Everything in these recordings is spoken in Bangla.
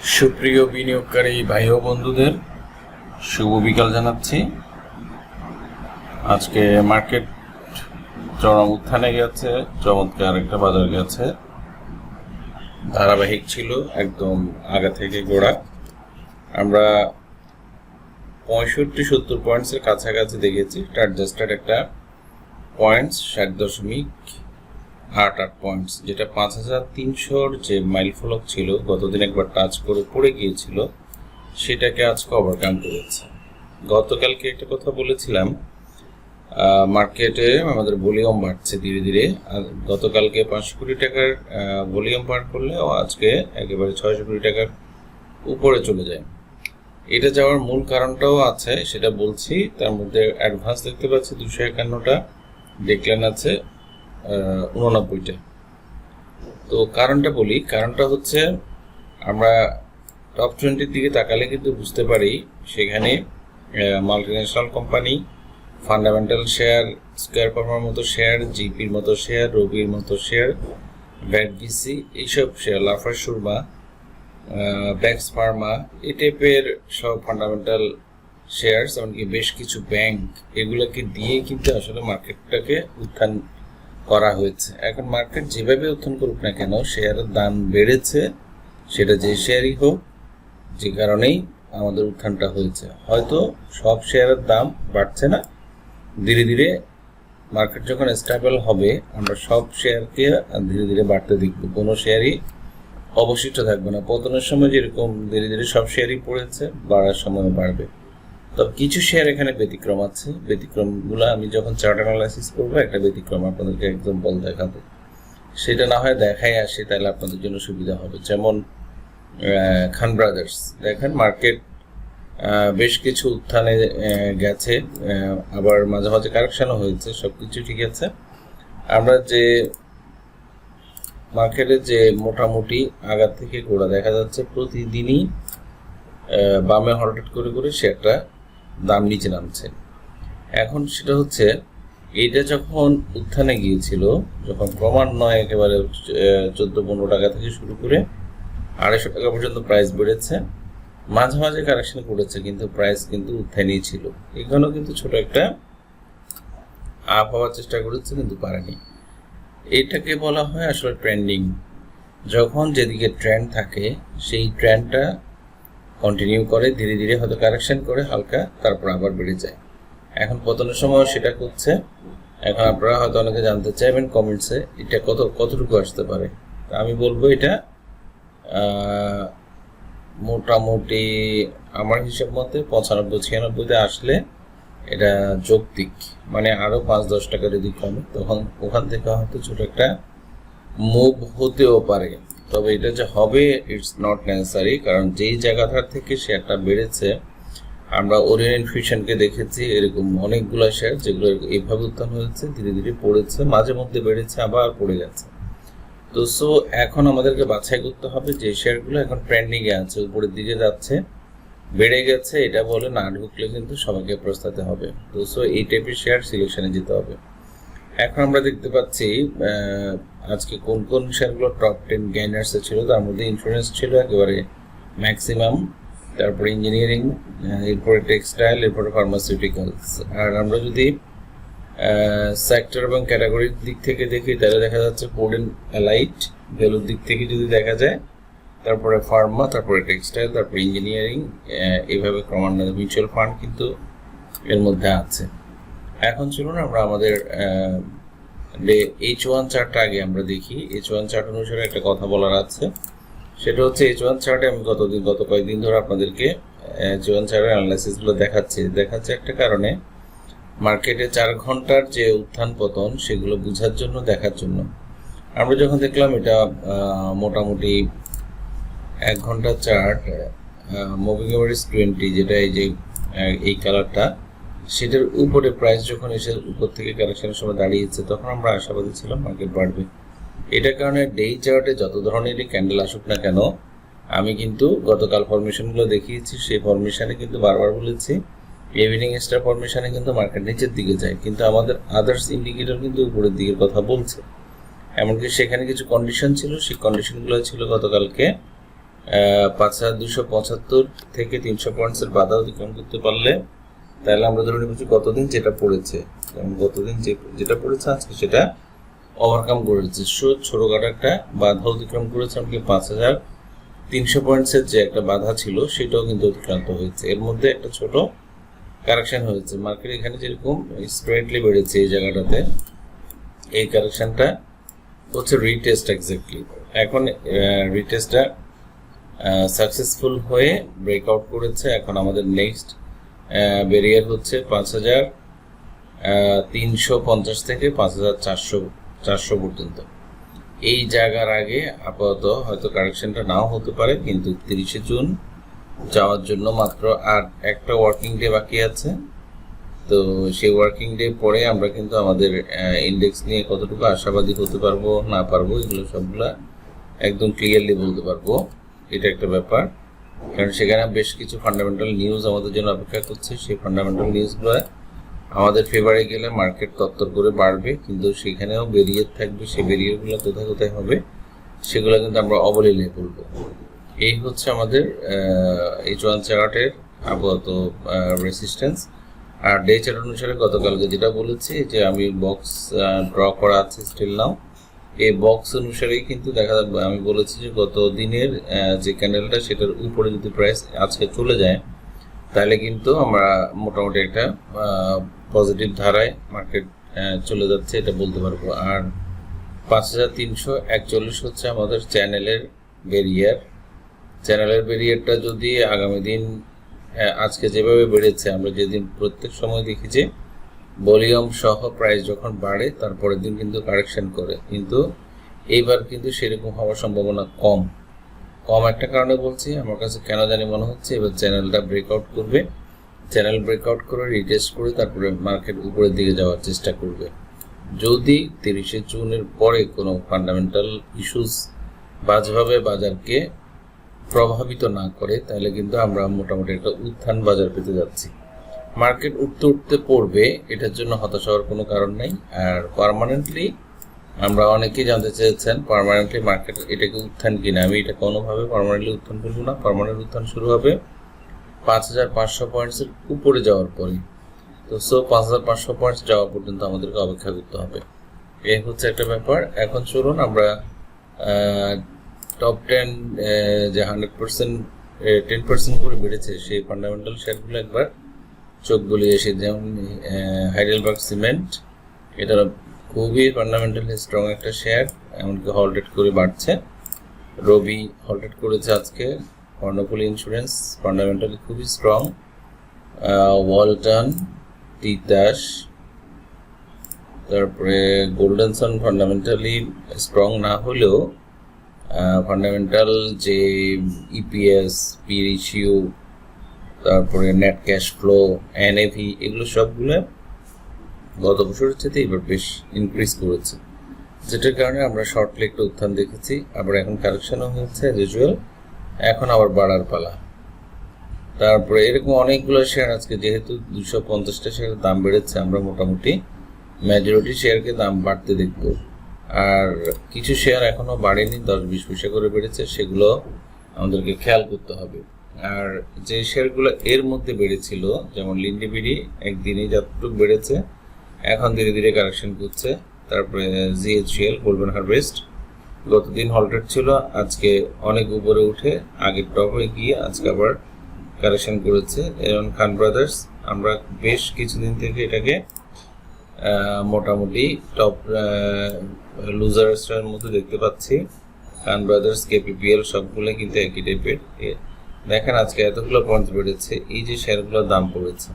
সুপ্রিয় বিনিয়োগকারী ভাই ও বন্ধুদের শুভ বিকাল জানাচ্ছি। আজকে মার্কেট চরম উত্থানে গেছে, চমৎকার একটা বাজার গেছে, ধারাবাহিক ছিল, একদম আগা থেকে গোড়া। আমরা 65-70 পয়েন্টসের কাছাকাছি দেখেছি। অ্যাডজাস্টেড একটা পয়েন্টস 60.88 পয়েন্টস, যেটা 5300 যে মাইল ফলক ছিল গতদিন একবার টাচ করে পড়ে গিয়েছিল, সেটাকে আজকে ওভারকাম করেছে। গতকালকে একটা কথা বলেছিলাম, মার্কেটে আমাদের ভলিউম বাড়ছে ধীরে ধীরে। আর গতকালকে 500 কোটি টাকার ভলিউম পার করলে আজকে একেবারে 600 কোটি টাকার উপরে চলে যায়। এটা যাওয়ার মূল কারণটাও আছে, সেটা বলছি। তার মধ্যে অ্যাডভান্স দেখতে পাচ্ছি 251টা, ডিক্লাইন আছে 89টা। তো কারণটা বলি, কারণটা হচ্ছে আমরা টপ 20-র দিকে তাকালে কিন্তু বুঝতে পারি সেখানে multinational company, fundamental share, square farmer মতো শেয়ার, জিপির মতো শেয়ার, রবির মতো শেয়ার, ব্যাটভিসি, এইসব শেয়ার, লাফার সুরমা, ব্যাক্স ফার্মা, এই টাইপের সব ফান্ডামেন্টাল শেয়ারস, এমনকি বেশ কিছু ব্যাংক, এগুলোকে দিয়ে কিন্তু আসলে মার্কেটটাকে উত্থান করা হয়েছে। এখন মার্কেট যেভাবে উত্থান করুক না কেন, শেয়ারের দাম বেড়েছে, সেটা যে শেয়ারই হোক, যে কারণেই আমাদের উত্থানটা হয়েছে। হয়তো সব শেয়ারের দাম বাড়ছে না, ধীরে ধীরে মার্কেট যখন স্টেবল হবে আমরা সব শেয়ারকে ধীরে ধীরে বাড়তে দেখব, কোনো শেয়ারই অবশিষ্ট থাকবে না। পতনের সময় যেরকম ধীরে ধীরে সব শেয়ারই পড়েছে, বাড়ার সময় বাড়বে। তবে কিছু শেয়ার এখানে ব্যতিক্রম আছে। ব্যতিক্রমগুলো আমি যখন চার্ট অ্যানালাইসিস করবো, একটা ব্যতিক্রম আপনাদেরকে এক্সাম্পল দেখাবো। সেটা না হয় দেখাই আসে, তাহলে আপনাদের জন্য সুবিধা হবে। যেমন খান ব্রাদার্স, দেখেন মার্কেট বেশ কিছু উত্থানে গেছে, আবার মাঝে মাঝে কারেকশনও হয়েছে, সবকিছু ঠিক আছে। আমরা যে মার্কেটে যে মোটামুটি আগা থেকে গোড়া দেখা যাচ্ছে, প্রতিদিনই বামে হঠাৎ করে করে শেয়ারটা দাম নিচে নামছে। এখন সেটা হচ্ছে, এইটা যখন উত্থানে গিয়েছিল, যখন ক্রমান্বয়ে একেবারে 14-15 টাকা থেকে শুরু করে 250 টাকা পর্যন্ত প্রাইস বেড়েছে, মাঝে মাঝে কারেকশন করেছে, কিন্তু প্রাইস কিন্তু উত্থানেই ছিল। এখানেও কিন্তু ছোট একটা আপ হওয়ার চেষ্টা করেছে, কিন্তু পারেনি। এটাকে বলা হয় আসলে ট্রেন্ডিং। যখন যেদিকে ট্রেন্ড থাকে, সেই ট্রেন্ডটা কন্টিনিউ করে, ধীরে ধীরে হয়তো কারেকশন করে হালকা, তারপর আবার বেড়ে যায়। এখন পতনের সময় সেটা করছে। এখন আপনারা হয়তো অনেকে জানতে চাইবেন কমেন্টসে, এটা কতটুকু আসতে পারে। আমি বলবো এটা মোটামুটি আমার হিসাব মতে 95-96-তে আসলে এটা যৌক্তিক। মানে আরো 5-10 টাকা যদি কমে, তখন ওখান থেকে হয়তো ছোট একটা মুভ হতেও পারে। তবে এটা যে হবে, ইটস নট নেসেসারি, কারণ যেই জায়গাটার থেকে শেয়ারটা বেড়েছে, আমরা ওরিয়েন্ট ফিউশনকে দেখেছি, এরকম অনেকগুলো শেয়ার যেগুলো এইভাবে উত্থান হয়েছে, ধীরে ধীরে পড়েছে, মাঝে মধ্যে বেড়েছে, আবার পড়ে গেছে। তো এখন আমাদেরকে বাছাই করতে হবে যে শেয়ারগুলো এখন ট্রেন্ডিং এ আছে, উপরের দিকে যাচ্ছে, বেড়ে গেছে, এটা বলে না ঢুকলে কিন্তু সবাইকে প্রস্তাতে হবে। তো এই টাইপের শেয়ার সিলেকশনে যেতে হবে। এখন আমরা দেখতে পাচ্ছি আজকে কোন কোন শেয়ারগুলো টপ 10 গেইনার্সে ছিল। তার মধ্যে ইন্স্যুরেন্স ছিল একেবারে ম্যাক্সিমাম, তারপরে ইঞ্জিনিয়ারিং, এরপরে টেক্সটাইল, এরপরে ফার্মাসিউটিক্যালস। আর আমরা যদি সেক্টর এবং ক্যাটাগরির দিক থেকে দেখি, তাহলে দেখা যাচ্ছে ফুড অ্যান্ড অ্যালাইড, ভ্যালুর দিক থেকে যদি দেখা যায়, তারপরে ফার্মা, তারপরে টেক্সটাইল, তারপরে ইঞ্জিনিয়ারিং, এইভাবে ক্রমান্বয়ে মিউচুয়াল ফান্ড কিন্তু এর মধ্যে আছে। এখন চলুন আমরা আমাদের H1 চার্টটা আগে আমরা দেখি। H1 চার্ট অনুসারে একটা কথা বলার আছে, সেটা হচ্ছে H1 চার্টে আমি গত কয়েকদিন ধরে আপনাদেরকে H1 চার্টের অ্যানালাইসিসগুলো দেখাচ্ছে একটা কারণে, মার্কেটে 4 ঘন্টার যে উত্থান পতন, সেগুলো বোঝার জন্য, দেখার জন্য। আমরা যখন দেখলাম এটা মোটামুটি 1 ঘন্টার চার্ট, মুভিং এভারেজ 20, যেটা এই কালারটা, সেটার উপরে প্রাইস যখন এসে উপর থেকে কারেকশনের সময় দাঁড়িয়েছে, তখন আমরা আশাবাদী ছিলাম মার্কেট বাড়বে। এটার কারণে ডে চার্টে যত ধরনেরই ক্যান্ডেল আসুক না কেন, আমি কিন্তু গতকাল ফরমেশনগুলো দেখিয়েছি, সেই ফরমেশনে কিন্তু বারবার বলেছি, ইভিনিং স্টার ফরমেশনে কিন্তু মার্কেট নিচের দিকে যায়, কিন্তু আমাদের আদার্স ইন্ডিকেটর কিন্তু উপরের দিকের কথা বলছে। এমনকি সেখানে কিছু কন্ডিশন ছিল, সেই কন্ডিশনগুলো ছিল গতকালকে 5275 থেকে 300 পয়েন্টসের বাধা অতিক্রম করতে পারলে তাহলে আমরা ধরে নিচ্ছি গতদিন যেটা পড়েছে, গতদিন যেটা পড়েছে আজকে সেটা ওভারকাম করেছে। ছোটখাটো একটা বাধা অতিক্রম করেছে, আমাকে 5300 পয়েন্টসের যে একটা বাধা ছিল সেটাও কিন্তু অতিক্রান্ত হয়েছে। এর মধ্যে একটা ছোট কারেকশন হয়েছে, মার্কেট এখানে যেরকম স্ট্রেটলি বেড়েছে এই জায়গাটাতে, এই কারেকশনটা হচ্ছে রিটেস্ট এক্স্যাক্টলি। এখন রিটেস্টটা সাকসেসফুল হয়ে ব্রেকআউট করেছে। এখন আমাদের নেক্সট ব্যারিয়ার হচ্ছে 5350 থেকে 5400 পর্যন্ত। এই জায়গার আগে আপাতত হয়তো কারেকশনটা নাও হতে পারে, কিন্তু 30 জুন যাওয়ার জন্য মাত্র আর একটা ওয়ার্কিং ডে বাকি আছে। তো সেই ওয়ার্কিং ডে পরে আমরা কিন্তু আমাদের ইন্ডেক্স নিয়ে কতটুকু আশাবাদী হতে পারবো না পারবো এগুলো সবগুলা একদম ক্লিয়ারলি বলতে পারবো। এটা একটা ব্যাপার, কারণ সেখানে বেশ কিছু ফান্ডামেন্টাল নিউজ আমাদের জন্য অপেক্ষা করছে। সেই ফান্ডামেন্টাল নিউজগুলো আমাদের ফেভারে গেলে মার্কেট তত্তর করে বাড়বে, কিন্তু সেখানেও ব্যারিয়ার থাকবে। সেই ব্যারিয়ারগুলো কোথায় কোথায় হবে সেগুলো কিন্তু আমরা অবলীলে বলবো। এই হচ্ছে আমাদের H1 চার্টের আপাতত রেসিস্ট্যান্স। আর ডে চার্ট অনুসারে গতকালকে যেটা বলেছি যে আমি বক্স ড্র করা আছে স্টিল নাও, এই বক্স অনুসারেই কিন্তু দেখা যাবে। আমি বলেছি যে গত দিনের যে ক্যান্ডেলটা সেটার উপরে যদি প্রাইস আজকে চলে যায় তাহলে কিন্তু আমরা মোটামুটি একটা পজিটিভ ধারায় মার্কেট চলে যাচ্ছে, এটা বলতে পারবো। আর 5341 হচ্ছে আমাদের চ্যানেলের ব্যারিয়ার। চ্যানেলের ব্যারিয়ারটা যদি আগামী দিন আজকে যেভাবে বেড়েছে, আমরা যেদিন প্রত্যেক সময় দেখি যে ভলিউম সহ প্রাইস যখন বাড়ে তারপরের দিন কিন্তু কারেকশন করে, কিন্তু এইবার কিন্তু সেরকম হওয়ার সম্ভাবনা কম। একটা কারণে বলছি, আমার কাছে কেন জানি মনে হচ্ছে এবার চ্যানেলটা ব্রেকআউট করবে। চ্যানেল ব্রেকআউট করে রিটেস্ট করে তারপরে মার্কেট উপরের দিকে যাওয়ার চেষ্টা করবে। যদি 30 জুনের পরে কোনো ফান্ডামেন্টাল ইস্যুস বাজেভাবে বাজারকে প্রভাবিত না করে তাহলে কিন্তু আমরা মোটামুটি একটা উত্থান বাজার পেতে যাচ্ছি। মার্কেট উঠতে পড়বে, এটার জন্য হতাশ হওয়ার কোনো কারণ নেই। আর পার্মানেন্টলি আমরা অনেকেই জানতে চেয়েছেন পার্মানেন্টলি মার্কেট এটাকে উত্থান কিনা। আমি এটা কোনোভাবে পার্মানেন্টলি উত্থান করবো না। পার্মানেন্ট উত্থান শুরু হবে 5500 পয়েন্টসের উপরে যাওয়ার পরে। তো 5500 পয়েন্টস যাওয়া পর্যন্ত আমাদেরকে অপেক্ষা করতে হবে। এই হচ্ছে একটা ব্যাপার। এখন চলুন আমরা টপ 10 যে 100% 10% করে বেড়েছে সেই ফান্ডামেন্টাল শেয়ারগুলো একবার চোখ বুলিয়ে এসে, যেমন হাইডেলবার্গ সিমেন্ট, এটা খুবই ফান্ডামেন্টালি স্ট্রং একটা শেয়ার, এমনকি হল্টেড করে বাড়ছে। রবি হল্টেড করেছে আজকে। কর্ণফুলী ইন্স্যুরেন্স ফান্ডামেন্টালি খুবই স্ট্রং। ওয়ালটন, তিতাস, তারপরে গোল্ডেন সান ফান্ডামেন্টালি স্ট্রং না হলেও ফান্ডামেন্টাল যে ইপিএস, পি রেশিও, তারপরে নেট ক্যাশ ফ্লো, এনএভি, এগুলো সবগুলো গত বছরের চেয়ে এবার বেশ ইনক্রিজ করেছে, যেটার কারণে আমরা শর্টলি একটা উত্থান দেখেছি। আবার এখন কারেকশনও হচ্ছে ইউজুয়াল, এখন আবার বাড়ার পালা। তারপরে এরকম অনেকগুলো শেয়ার আজকে যেহেতু 250টা শেয়ারের দাম বেড়েছে, আমরা মোটামুটি মেজরিটি শেয়ারকে দাম বাড়তে দেখব। আর কিছু শেয়ার এখনো বাড়েনি, 10-20 পয়সা করে বেড়েছে, সেগুলো আমাদেরকে খেয়াল করতে হবে। আর যে শেয়ারগুলো এর মধ্যে বেড়েছিল, যেমন লিন্ডিবিডি একদিনে যতটুকু বেড়েছে এখন ধীরে ধীরে কারেকশন করছে। তারপরে জিএইচএল, গোল্ডেন হারভেস্ট গতদিন হল্টেড ছিল, আজকে অনেক উপরে উঠে আগের টপ হয়ে গিয়ে আজকে আবার কারেকশন করেছে। এবং খান ব্রাদার্স আমরা বেশ কিছুদিন থেকে এটাকে মোটামুটি টপ লুজার্সের মধ্যে দেখতে পাচ্ছি। খান ব্রাদার্স, কেপিপিএল সবগুলো কিন্তু একই টাইপের। দেখেন আজকে এতগুলো পয়েন্ট বেড়েছে, এই যে শেয়ারগুলোর দাম পড়েছে,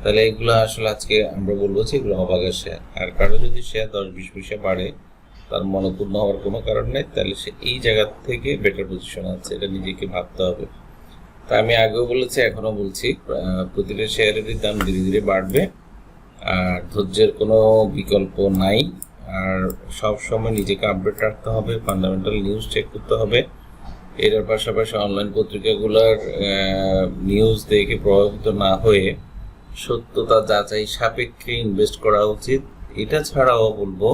তাহলে এগুলো আসলে আজকে আমরা বলবো যে এগুলো অবাগের শেয়ার। আর কারো যদি শেয়ার 10-20 পয়সা বাড়ে তার মনোপূর্ণ হওয়ার কোনো কারণ নেই, তাহলে সে এই জায়গা থেকে বেটার পজিশন আছে, এটা নিজেকে ভাবতে হবে। তা আমি আগেও বলেছি, এখনো বলছি, প্রতিটা শেয়ারেরই দাম ধীরে ধীরে বাড়বে, আর ধৈর্যের কোনো বিকল্প নাই। আর সব সময় নিজেকে আপডেট রাখতে হবে, ফান্ডামেন্টাল নিউজ চেক করতে হবে। এর পাশাপাশি অনলাইন পত্রিকাগুলোর নিউজ দেখে প্রভাবিত না হয়ে সত্যতা যাচাই সাপেক্ষে ইনভেস্ট করা উচিত। এটা ছাড়াও বলবো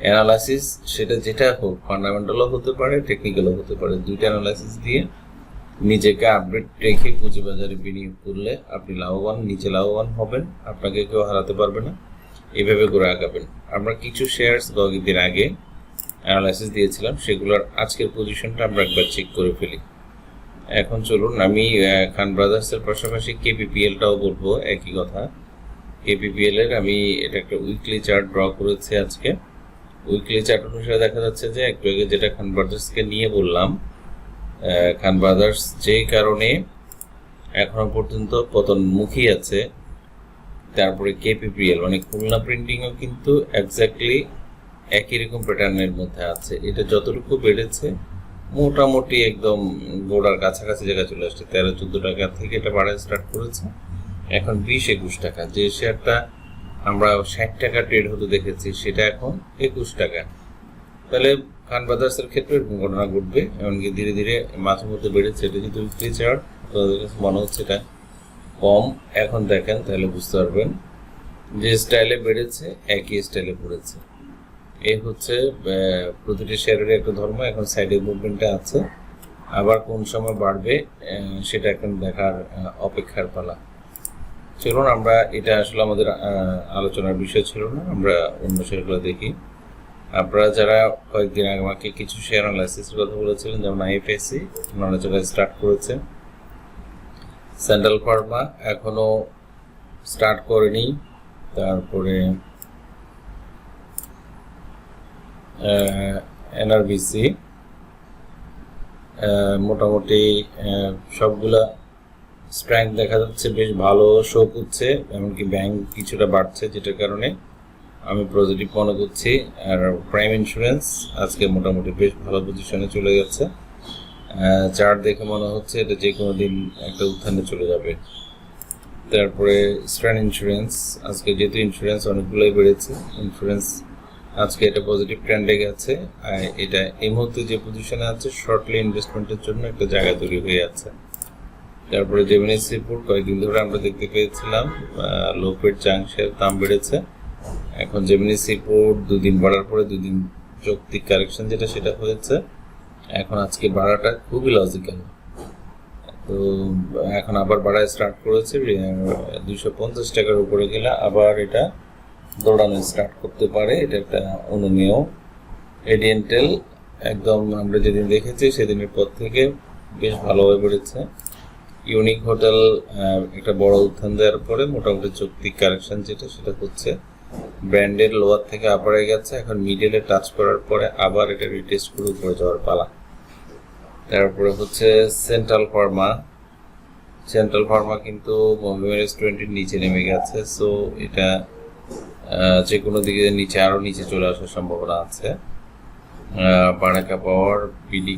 অ্যানালাইসিস সেটা যেটা হোক, ফান্ডামেন্টালও হতে পারে, টেকনিক্যালও হতে পারে, দুইটা অ্যানালাইসিস দিয়ে নিজেকে আপডেট রেখে পুঁজিবাজারে বিনিয়োগ করলে আপনি লাভবান, নিচে লাভবান হবেন, আপনাকে কেউ হারাতে পারবে না, এভাবে করে আগাবেন। আমরা কিছু শেয়ারস কয়েকদিন আগে অ্যানালাইসিস দিয়েছিলাম, সেগুলোর আজকের পজিশনটা আমরা একবার চেক করে ফেলি। এখন চলুন, আমি খান ব্রাদার্সের পাশাপাশি কেপিপিএলটাও বলবো, একই কথা। কেপিপিএল এর আমি এটা একটা উইকলি চার্ট ড্র করেছি আজকে। উইকলি চার্ট অনুসারে দেখা যাচ্ছে যে একটু আগে যেটা খান ব্রাদার্সকে নিয়ে বললাম, খান ব্রাদার্স যে কারণে এখনো পর্যন্ত পতনমুখী আছে, তারপরে কেপিপিএল মানে খুলনা প্রিন্টিংও কিন্তু এক্স্যাক্টলি একই রকম প্যাটার্নের মধ্যে আছে। এটা যতটুকু বেড়েছে মোটামুটি একদম গোড়ার কাছাকাছি জায়গায় চলে আসছে। 13-14 টাকা থেকে এটা বাড়া স্টার্ট করেছে, এখন 20-21 টাকা। যে শেয়ারটা আমরা 60 টাকা ট্রেড হতে দেখেছি সেটা এখন 21 টাকা। তাহলে খান ব্রাদার্সের ক্ষেত্রে এরকম ঘটনা ঘটবে, এমনকি ধীরে ধীরে মাঝে মধ্যে বেড়েছে। এটা যদি উইকলি চার্ট, তাদের কাছে মনে হচ্ছে এটা কম। এখন দেখেন তাহলে বুঝতে পারবেন যে স্টাইলে বেড়েছে একই স্টাইলে পড়েছে। এই হচ্ছে প্রতিটি শেয়ারের একটা ধর্ম। এখন সাইডে মুভমেন্টে আছে, আবার কোন সময় বাড়বে সেটা এখন দেখার অপেক্ষার পালা। চলুন, আমরা এটা আসলে আমাদের আলোচনার বিষয় ছিল না, আমরা অন্য শেয়ারগুলো দেখি। আপনারা যারা কয়েকদিন আগে আমাকে কিছু শেয়ার অ্যানালাইসিসের কথা বলেছিলেন, যেমন আইএফএসসি নড়াচড়া স্টার্ট করেছে, সেন্ট্রাল ফার্মা এখনো স্টার্ট করেনি, তারপরে এনআরবিসি মোটামুটি সবগুলা স্ট্রেংথ দেখা যাচ্ছে, বেশ ভালো শো করছে, এমনকি ব্যাংক কিছুটা বাড়ছে, যেটার কারণে আমি পজিটিভ মনে করছি। আর প্রাইম ইন্স্যুরেন্স আজকে মোটামুটি বেশ ভালো পজিশনে চলে গেছে, চার্ট দেখে মনে হচ্ছে এটা যে কোনো দিন একটা উত্থানে চলে যাবে। তারপরে স্ট্যান্ড ইন্স্যুরেন্স আজকে, যেহেতু ইন্স্যুরেন্স অনেকগুলোই বেড়েছে, ইন্স্যুরেন্স আজকে এটা পজিটিভ ট্রেন্ডে গেছে। এটা এই মুহূর্তে যে পজিশনে আছে শর্টলি ইনভেস্টমেন্টের জন্য একটা জায়গা তৈরি হয়ে আছে। তারপরে জেমিনি সিফুড কয়েকদিন ধরে আমরা দেখতে পেয়েছিলাম লো পেড চাংশের দাম বেড়েছে। এখন জেমিনি সিফুড 2 দিন বাড়ার পরে 2 দিন যৌক্তিক কারেকশন যেটা সেটা হয়েছে। এখন আজকে বাড়াটা খুবই লজিক্যাল, তো এখন আবার বাড়ায় স্টার্ট করেছে। 250 টাকার উপরে গেলে আবার এটা দৌড়ানো স্টার্ট করতে পারে, এটা একটা অনুমেয়। এডিয়েন্টেল একদম আমরা যেদিন দেখেছি সেদিনের পর থেকে বেশ ভালোভাবে বেড়েছে। ইউনিক হোটেল একটা বড় উত্থান দেওয়ার পরে মোটামুটি যৌক্তিক কারেকশন যেটা সেটা হচ্ছে, ব্র্যান্ডের লোয়ার থেকে আপারে গেছে, এখন মিডলে টাচ করার পরে আবার এটা রিটেস্ট করে উপরে যাওয়ার পালা। তারপরে হচ্ছে সেন্ট্রাল ফার্মা কিন্তু মুভমেন্ট 20 নিচে নেমে গেছে, সো এটা যে কোনো দিকে নিচে আরো নিচে চলে আসার সম্ভাবনা আছে। বারাকা পাওয়ার, বিডি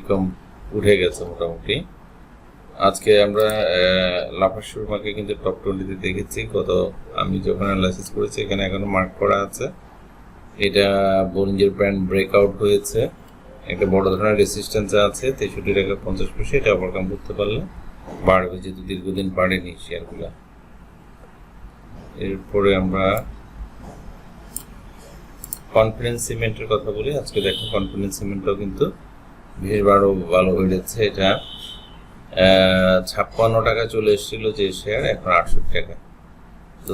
কম উঠে গেছে মোটামুটি। আজকে আমরা লাফার সুরমাকে কিন্তু টপ 20-তে দেখেছি, আমি যখন অ্যানালাইসিস করেছি এখানে এখনো মার্ক করা আছে। এটা বোলিঞ্জের ব্র্যান্ড ব্রেকআউট হয়েছে, একটা বড় ধরনের রেসিস্ট্যান্স আছে 63 টাকা 50 পয়সা, এটা ওভারকাম করতে পারলে বাড়বে, যেহেতু দীর্ঘদিন বাড়েনি শেয়ারগুলো। এরপরে আমরা কনফিডেন্স সিমেন্টের কথা বলি। আজকে দেখো কনফিডেন্স সিমেন্টও কিন্তু বেশ ভালো বেড়েছে। এটা 56 টাকা চলে এসেছিল যে শেয়ার, এখন 68 টাকা। তো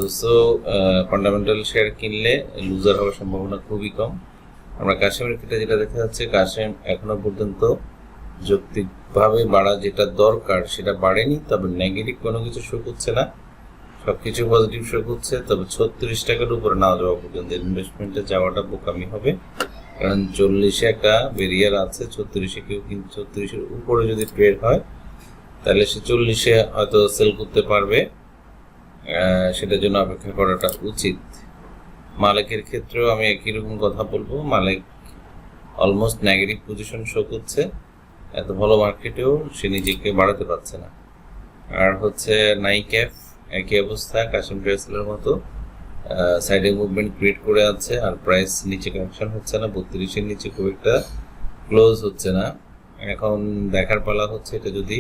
ফান্ডামেন্টাল শেয়ার কিনলে লুজার হওয়ার সম্ভাবনা খুবই কম। আমরা কাশেমের ক্ষেত্রে যেটা দেখা যাচ্ছে, কাশেম এখনো পর্যন্ত যৌক্তিকভাবে বাড়া যেটা দরকার সেটা বাড়েনি, তবে নেগেটিভ কোনো কিছু শো করছে না, সবকিছু পজিটিভ শো করছে। তবে 36 টাকার উপরে না যাওয়া পর্যন্ত ইনভেস্টমেন্টে যাওয়াটা বোকামি হবে, কারণ 40-এ একটা ব্যারিয়ার আছে। 36-এ কেউ কিন্তু 36-এর উপরে যদি ট্রেড হয় তাহলে সে 40-এ হয়তো সেল করতে পারবে, সেটার জন্য অপেক্ষা করাটা উচিত। মালিকের ক্ষেত্রেও আমি একই রকম কথা বলবো, মালিক অলমোস্ট নেগেটিভ পজিশন শো করছে, এত ভালো মার্কেটেও সে নিজেকে বাড়াতে পারছে না। আর হচ্ছে নাইক্যাফ একই অবস্থা, কাশিম ট্রেসেলের মতো সাইডে মুভমেন্ট ক্রিয়েট করে আছে, আর প্রাইস নিচে কানেকশন হচ্ছে না, 32-এর নিচে খুব একটা ক্লোজ হচ্ছে না। এখন দেখার পালা হচ্ছে এটা যদি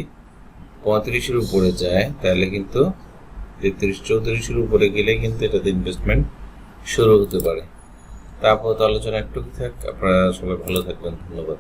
35-এর উপরে যায় তাহলে কিন্তু 33-34-এর উপরে গেলে কিন্তু এটাতে ইনভেস্টমেন্ট শুরু হতে পারে। তারপর আলোচনা একটু থাক। আপনারা সবাই ভালো থাকবেন, ধন্যবাদ।